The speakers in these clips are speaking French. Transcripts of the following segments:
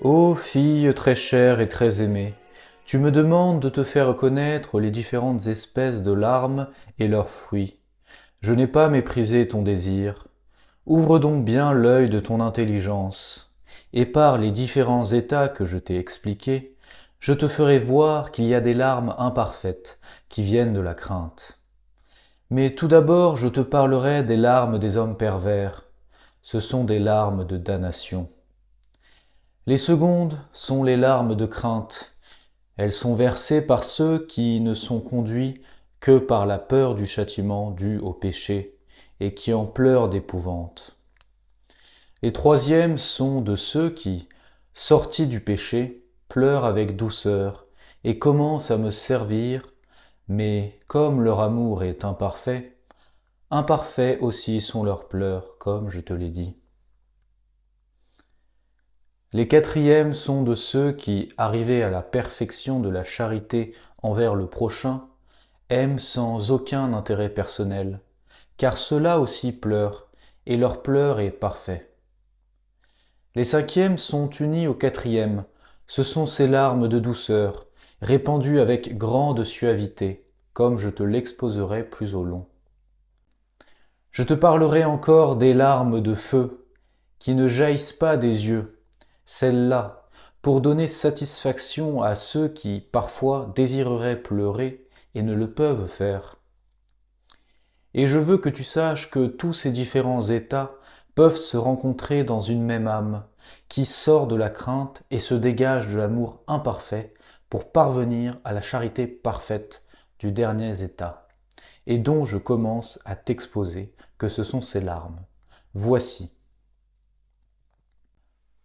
Ô fille très chère et très aimée, tu me demandes de te faire connaître les différentes espèces de larmes et leurs fruits. Je n'ai pas méprisé ton désir. Ouvre donc bien l'œil de ton intelligence, et par les différents états que je t'ai expliqués, je te ferai voir qu'il y a des larmes imparfaites qui viennent de la crainte. Mais tout d'abord je te parlerai des larmes des hommes pervers. Ce sont des larmes de damnation. Les secondes sont les larmes de crainte. Elles sont versées par ceux qui ne sont conduits que par la peur du châtiment dû au péché et qui en pleurent d'épouvante. Les troisièmes sont de ceux qui, sortis du péché, pleurent avec douceur et commencent à me servir, mais comme leur amour est imparfait, imparfaits aussi sont leurs pleurs, comme je te l'ai dit. Les quatrièmes sont de ceux qui, arrivés à la perfection de la charité envers le prochain, aiment sans aucun intérêt personnel, car ceux-là aussi pleurent, et leur pleur est parfait. Les cinquièmes sont unis aux quatrièmes, ce sont ces larmes de douceur, répandues avec grande suavité, comme je te l'exposerai plus au long. Je te parlerai encore des larmes de feu, qui ne jaillissent pas des yeux, celles-là, pour donner satisfaction à ceux qui, parfois, désireraient pleurer et ne le peuvent faire. Et je veux que tu saches que tous ces différents états peuvent se rencontrer dans une même âme, qui sort de la crainte et se dégage de l'amour imparfait pour parvenir à la charité parfaite du dernier état, et dont je commence à t'exposer que ce sont ces larmes. Voici.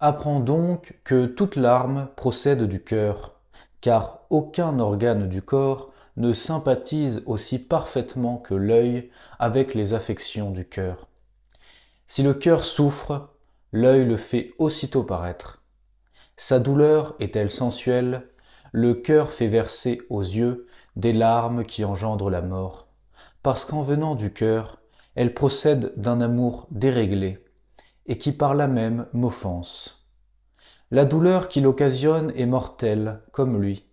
Apprends donc que toute larme procède du cœur, car aucun organe du corps ne sympathise aussi parfaitement que l'œil avec les affections du cœur. Si le cœur souffre, l'œil le fait aussitôt paraître. Sa douleur est-elle sensuelle? Le cœur fait verser aux yeux des larmes qui engendrent la mort, parce qu'en venant du cœur, elle procède d'un amour déréglé, et qui par là même m'offense. La douleur qu'il occasionne est mortelle, comme lui,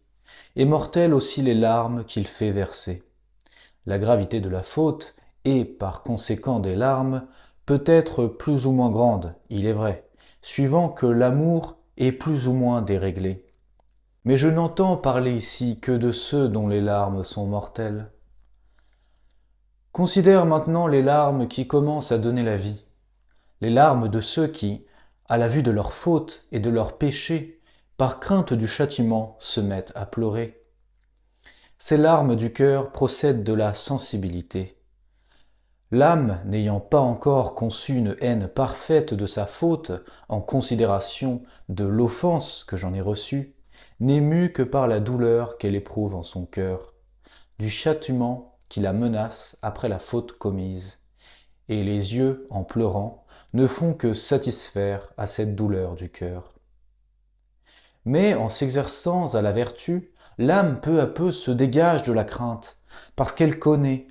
et mortelles aussi les larmes qu'il fait verser. La gravité de la faute, et par conséquent des larmes, peut être plus ou moins grande, il est vrai, suivant que l'amour est plus ou moins déréglé. Mais je n'entends parler ici que de ceux dont les larmes sont mortelles. Considère maintenant les larmes qui commencent à donner la vie, les larmes de ceux qui, à la vue de leurs fautes et de leurs péchés, par crainte du châtiment, se mettent à pleurer. Ces larmes du cœur procèdent de la sensibilité. L'âme, n'ayant pas encore conçu une haine parfaite de sa faute en considération de l'offense que j'en ai reçue, n'est mue que par la douleur qu'elle éprouve en son cœur, du châtiment qui la menace après la faute commise, et les yeux, en pleurant, ne font que satisfaire à cette douleur du cœur. Mais en s'exerçant à la vertu, l'âme peu à peu se dégage de la crainte, parce qu'elle connaît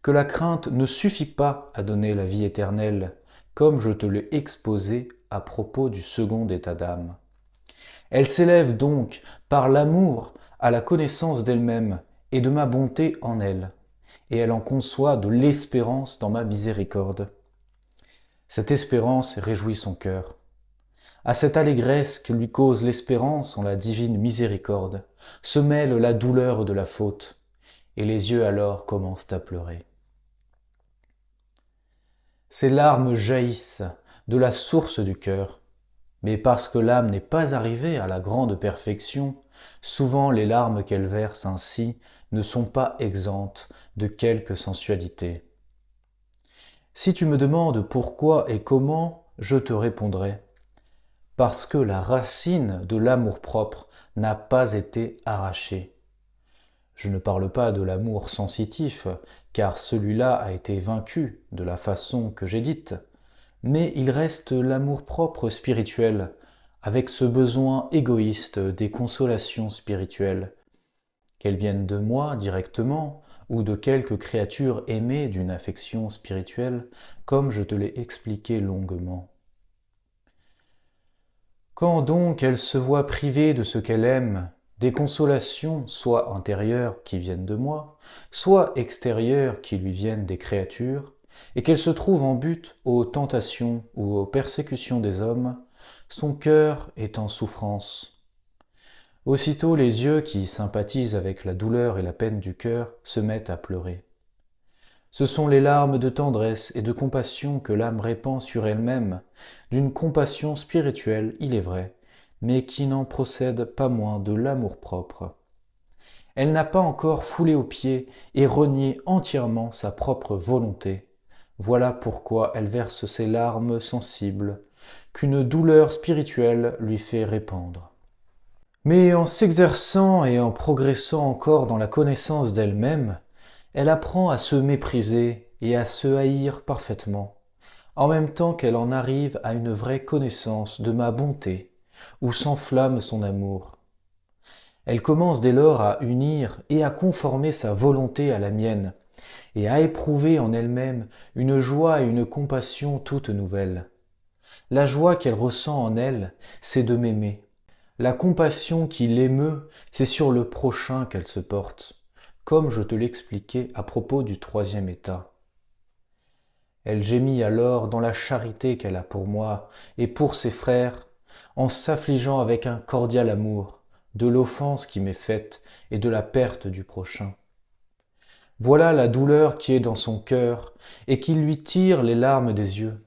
que la crainte ne suffit pas à donner la vie éternelle, comme je te l'ai exposé à propos du second état d'âme. Elle s'élève donc par l'amour à la connaissance d'elle-même et de ma bonté en elle, et elle en conçoit de l'espérance dans ma miséricorde. Cette espérance réjouit son cœur. À cette allégresse que lui cause l'espérance en la divine miséricorde, se mêle la douleur de la faute, et les yeux alors commencent à pleurer. Ces larmes jaillissent de la source du cœur, mais parce que l'âme n'est pas arrivée à la grande perfection, souvent les larmes qu'elle verse ainsi ne sont pas exemptes de quelque sensualité. Si tu me demandes pourquoi et comment, je te répondrai: parce que la racine de l'amour-propre n'a pas été arrachée. Je ne parle pas de l'amour sensitif, car celui-là a été vaincu de la façon que j'ai dite, mais il reste l'amour-propre spirituel, avec ce besoin égoïste des consolations spirituelles, qu'elles viennent de moi directement, ou de quelque créature aimée d'une affection spirituelle, comme je te l'ai expliqué longuement. Quand donc elle se voit privée de ce qu'elle aime, des consolations soit intérieures qui viennent de moi, soit extérieures qui lui viennent des créatures, et qu'elle se trouve en butte aux tentations ou aux persécutions des hommes, son cœur est en souffrance. Aussitôt les yeux qui sympathisent avec la douleur et la peine du cœur se mettent à pleurer. Ce sont les larmes de tendresse et de compassion que l'âme répand sur elle-même, d'une compassion spirituelle, il est vrai, mais qui n'en procède pas moins de l'amour-propre. Elle n'a pas encore foulé aux pieds et renié entièrement sa propre volonté. Voilà pourquoi elle verse ces larmes sensibles, qu'une douleur spirituelle lui fait répandre. Mais en s'exerçant et en progressant encore dans la connaissance d'elle-même, elle apprend à se mépriser et à se haïr parfaitement, en même temps qu'elle en arrive à une vraie connaissance de ma bonté, où s'enflamme son amour. Elle commence dès lors à unir et à conformer sa volonté à la mienne, et à éprouver en elle-même une joie et une compassion toutes nouvelles. La joie qu'elle ressent en elle, c'est de m'aimer. La compassion qui l'émeut, c'est sur le prochain qu'elle se porte, comme je te l'expliquais à propos du troisième état. Elle gémit alors dans la charité qu'elle a pour moi et pour ses frères, en s'affligeant avec un cordial amour de l'offense qui m'est faite et de la perte du prochain. Voilà la douleur qui est dans son cœur et qui lui tire les larmes des yeux.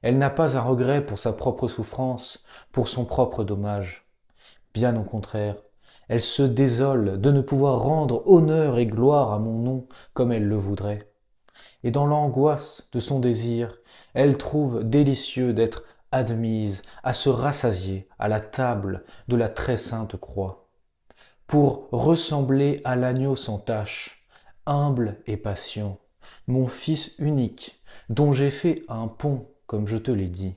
Elle n'a pas un regret pour sa propre souffrance, pour son propre dommage. Bien au contraire, elle se désole de ne pouvoir rendre honneur et gloire à mon nom comme elle le voudrait. Et dans l'angoisse de son désir, elle trouve délicieux d'être admise à se rassasier à la table de la très sainte croix, pour ressembler à l'agneau sans tache, humble et patient, mon Fils unique, dont j'ai fait un pont, comme je te l'ai dit.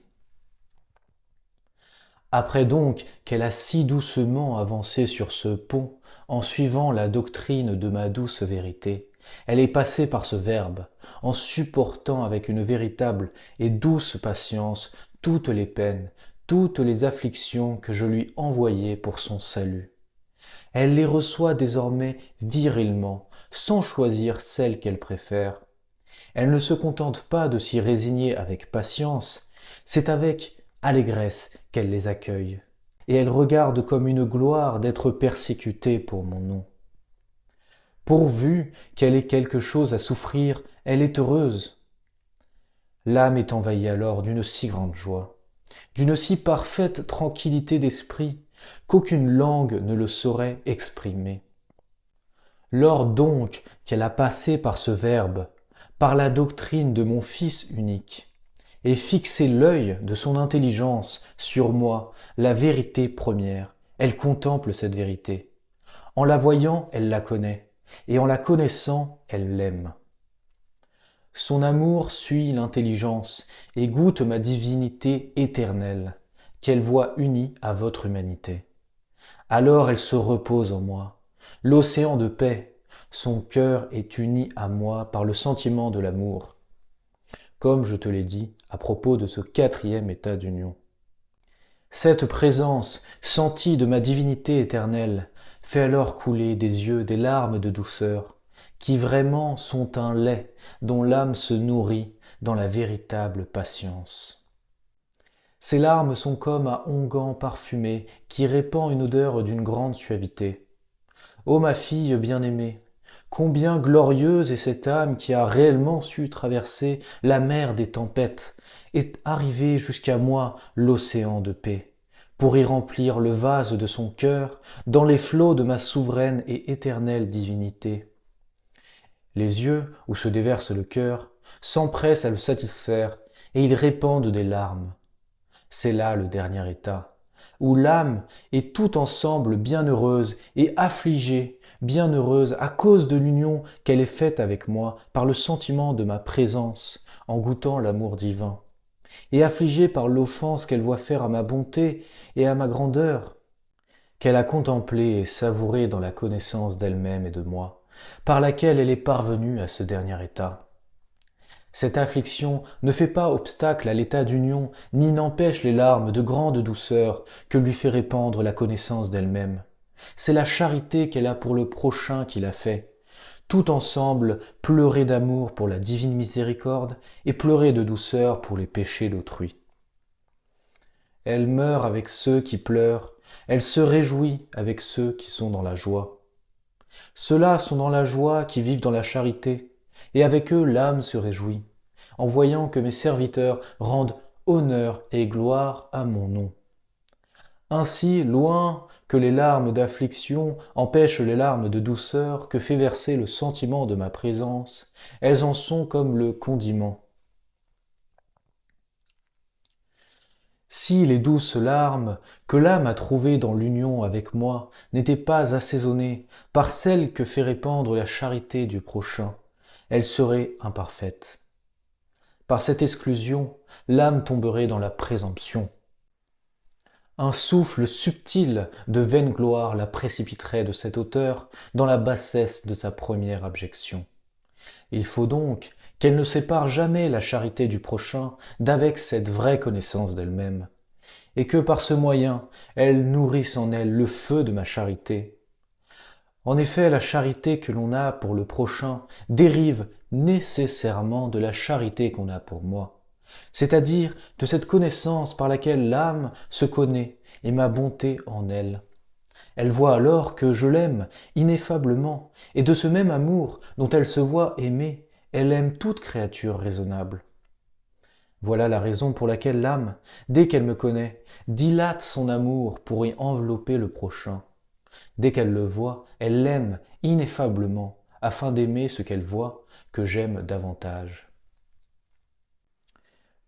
Après donc qu'elle a si doucement avancé sur ce pont, en suivant la doctrine de ma douce vérité, elle est passée par ce Verbe, en supportant avec une véritable et douce patience toutes les peines, toutes les afflictions que je lui envoyais pour son salut. Elle les reçoit désormais virilement, sans choisir celle qu'elle préfère. Elle ne se contente pas de s'y résigner avec patience, c'est avec allégresse qu'elle les accueille, et elle regarde comme une gloire d'être persécutée pour mon nom. Pourvu qu'elle ait quelque chose à souffrir, elle est heureuse. L'âme est envahie alors d'une si grande joie, d'une si parfaite tranquillité d'esprit, qu'aucune langue ne le saurait exprimer. Lors donc qu'elle a passé par ce Verbe, par la doctrine de mon Fils unique, et fixé l'œil de son intelligence sur moi, la vérité première, elle contemple cette vérité. En la voyant, elle la connaît, et en la connaissant, elle l'aime. Son amour suit l'intelligence et goûte ma divinité éternelle, qu'elle voit unie à votre humanité. Alors elle se repose en moi, l'océan de paix, son cœur est uni à moi par le sentiment de l'amour, comme je te l'ai dit à propos de ce quatrième état d'union. Cette présence, sentie de ma divinité éternelle, fait alors couler des yeux des larmes de douceur, qui vraiment sont un lait dont l'âme se nourrit dans la véritable patience. Ces larmes sont comme un onguent parfumé qui répand une odeur d'une grande suavité. Ô ma fille bien-aimée, combien glorieuse est cette âme qui a réellement su traverser la mer des tempêtes et arriver jusqu'à moi l'océan de paix, pour y remplir le vase de son cœur dans les flots de ma souveraine et éternelle divinité. Les yeux, où se déverse le cœur, s'empressent à le satisfaire et ils répandent des larmes. C'est là le dernier état, où l'âme est tout ensemble bienheureuse et affligée, bienheureuse à cause de l'union qu'elle est faite avec moi par le sentiment de ma présence en goûtant l'amour divin, et affligée par l'offense qu'elle voit faire à ma bonté et à ma grandeur, qu'elle a contemplée et savourée dans la connaissance d'elle-même et de moi, par laquelle elle est parvenue à ce dernier état. Cette affliction ne fait pas obstacle à l'état d'union, ni n'empêche les larmes de grande douceur que lui fait répandre la connaissance d'elle-même. C'est la charité qu'elle a pour le prochain qui l'a fait. Tout ensemble, pleurer d'amour pour la divine miséricorde et pleurer de douceur pour les péchés d'autrui. Elle meurt avec ceux qui pleurent, elle se réjouit avec ceux qui sont dans la joie. Ceux-là sont dans la joie qui vivent dans la charité, et avec eux l'âme se réjouit, en voyant que mes serviteurs rendent honneur et gloire à mon nom. Ainsi, loin que les larmes d'affliction empêchent les larmes de douceur que fait verser le sentiment de ma présence, elles en sont comme le condiment. Si les douces larmes que l'âme a trouvées dans l'union avec moi n'étaient pas assaisonnées par celles que fait répandre la charité du prochain, elles seraient imparfaites. Par cette exclusion, l'âme tomberait dans la présomption. Un souffle subtil de vaine gloire la précipiterait de cette hauteur dans la bassesse de sa première abjection. Il faut donc qu'elle ne sépare jamais la charité du prochain d'avec cette vraie connaissance d'elle-même, et que par ce moyen elle nourrisse en elle le feu de ma charité. En effet, la charité que l'on a pour le prochain dérive nécessairement de la charité qu'on a pour moi, c'est-à-dire de cette connaissance par laquelle l'âme se connaît et ma bonté en elle. Elle voit alors que je l'aime ineffablement, et de ce même amour dont elle se voit aimée, elle aime toute créature raisonnable. Voilà la raison pour laquelle l'âme, dès qu'elle me connaît, dilate son amour pour y envelopper le prochain. Dès qu'elle le voit, elle l'aime ineffablement, afin d'aimer ce qu'elle voit, que j'aime davantage.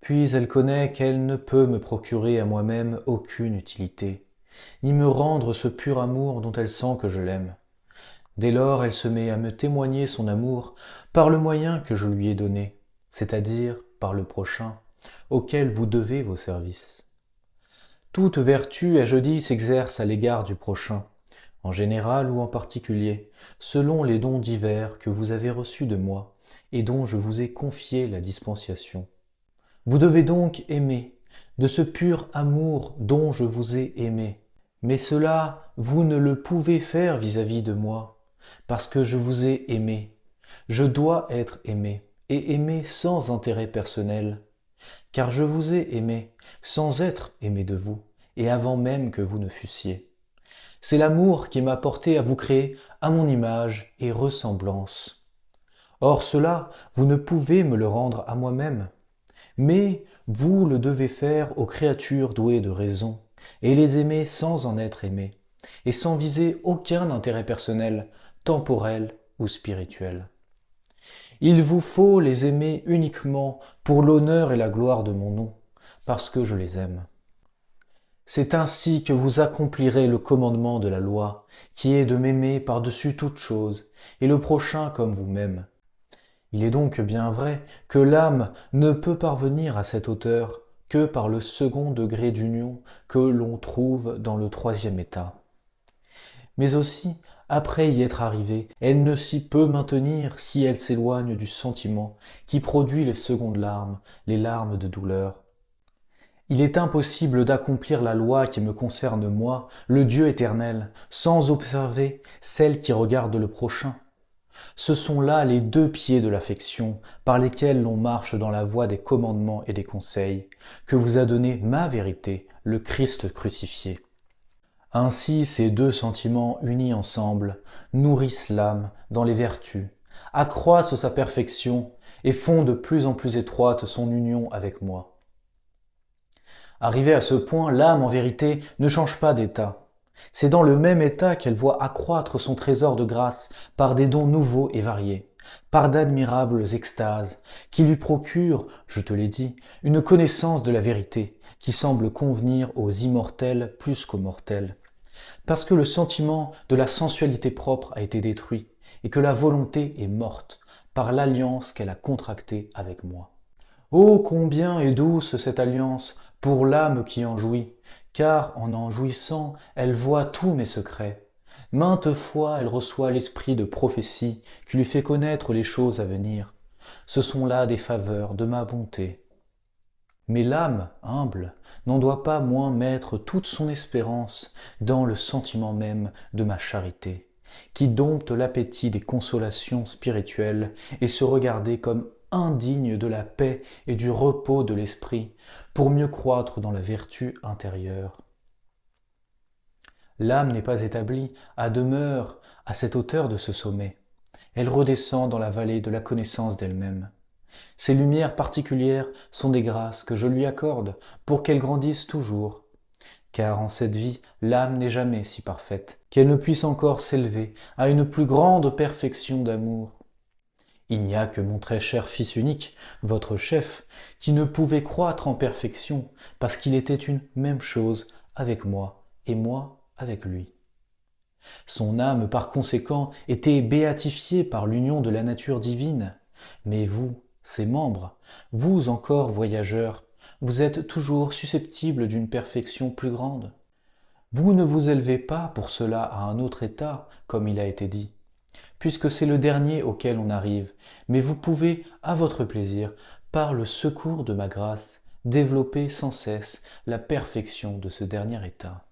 Puis elle connaît qu'elle ne peut me procurer à moi-même aucune utilité, ni me rendre ce pur amour dont elle sent que je l'aime. Dès lors, elle se met à me témoigner son amour par le moyen que je lui ai donné, c'est-à-dire par le prochain, auquel vous devez vos services. Toute vertu, ai-je dit, s'exerce à l'égard du prochain, en général ou en particulier, selon les dons divers que vous avez reçus de moi et dont je vous ai confié la dispensation. Vous devez donc aimer, de ce pur amour dont je vous ai aimé, mais cela, vous ne le pouvez faire vis-à-vis de moi, parce que je vous ai aimé. Je dois être aimé, et aimé sans intérêt personnel, car je vous ai aimé sans être aimé de vous, et avant même que vous ne fussiez. C'est l'amour qui m'a porté à vous créer à mon image et ressemblance. Or cela, vous ne pouvez me le rendre à moi-même, mais vous le devez faire aux créatures douées de raison, et les aimer sans en être aimées, et sans viser aucun intérêt personnel, temporel ou spirituel. Il vous faut les aimer uniquement pour l'honneur et la gloire de mon nom, parce que je les aime. C'est ainsi que vous accomplirez le commandement de la loi, qui est de m'aimer par-dessus toute chose, et le prochain comme vous-même. Il est donc bien vrai que l'âme ne peut parvenir à cette hauteur que par le second degré d'union que l'on trouve dans le troisième état. Mais aussi, après y être arrivée, elle ne s'y peut maintenir si elle s'éloigne du sentiment qui produit les secondes larmes, les larmes de douleur. Il est impossible d'accomplir la loi qui me concerne moi, le Dieu éternel, sans observer celle qui regarde le prochain. Ce sont là les deux pieds de l'affection par lesquels l'on marche dans la voie des commandements et des conseils que vous a donné ma vérité, le Christ crucifié. Ainsi ces deux sentiments unis ensemble nourrissent l'âme dans les vertus, accroissent sa perfection et font de plus en plus étroite son union avec moi. Arrivée à ce point, l'âme en vérité ne change pas d'état. C'est dans le même état qu'elle voit accroître son trésor de grâce par des dons nouveaux et variés, par d'admirables extases, qui lui procurent, je te l'ai dit, une connaissance de la vérité qui semble convenir aux immortels plus qu'aux mortels, parce que le sentiment de la sensualité propre a été détruit et que la volonté est morte par l'alliance qu'elle a contractée avec moi. Oh, combien est douce cette alliance pour l'âme qui en jouit, car en jouissant, elle voit tous mes secrets. Maintes fois, elle reçoit l'esprit de prophétie qui lui fait connaître les choses à venir. ce sont là des faveurs de ma bonté. Mais l'âme humble n'en doit pas moins mettre toute son espérance dans le sentiment même de ma charité, qui dompte l'appétit des consolations spirituelles et se regarder comme indigne de la paix et du repos de l'esprit pour mieux croître dans la vertu intérieure. L'âme n'est pas établie à demeure à cette hauteur de ce sommet. Elle redescend dans la vallée de la connaissance d'elle-même. Ces lumières particulières sont des grâces que je lui accorde pour qu'elle grandisse toujours. Car en cette vie, l'âme n'est jamais si parfaite qu'elle ne puisse encore s'élever à une plus grande perfection d'amour. Il n'y a que mon très cher fils unique, votre chef, qui ne pouvait croître en perfection parce qu'il était une même chose avec moi et moi avec lui. Son âme, par conséquent, était béatifiée par l'union de la nature divine. Mais vous, ses membres, vous encore voyageurs, vous êtes toujours susceptibles d'une perfection plus grande. Vous ne vous élevez pas pour cela à un autre état, comme il a été dit, puisque c'est le dernier auquel on arrive, mais vous pouvez, à votre plaisir, par le secours de ma grâce, développer sans cesse la perfection de ce dernier état.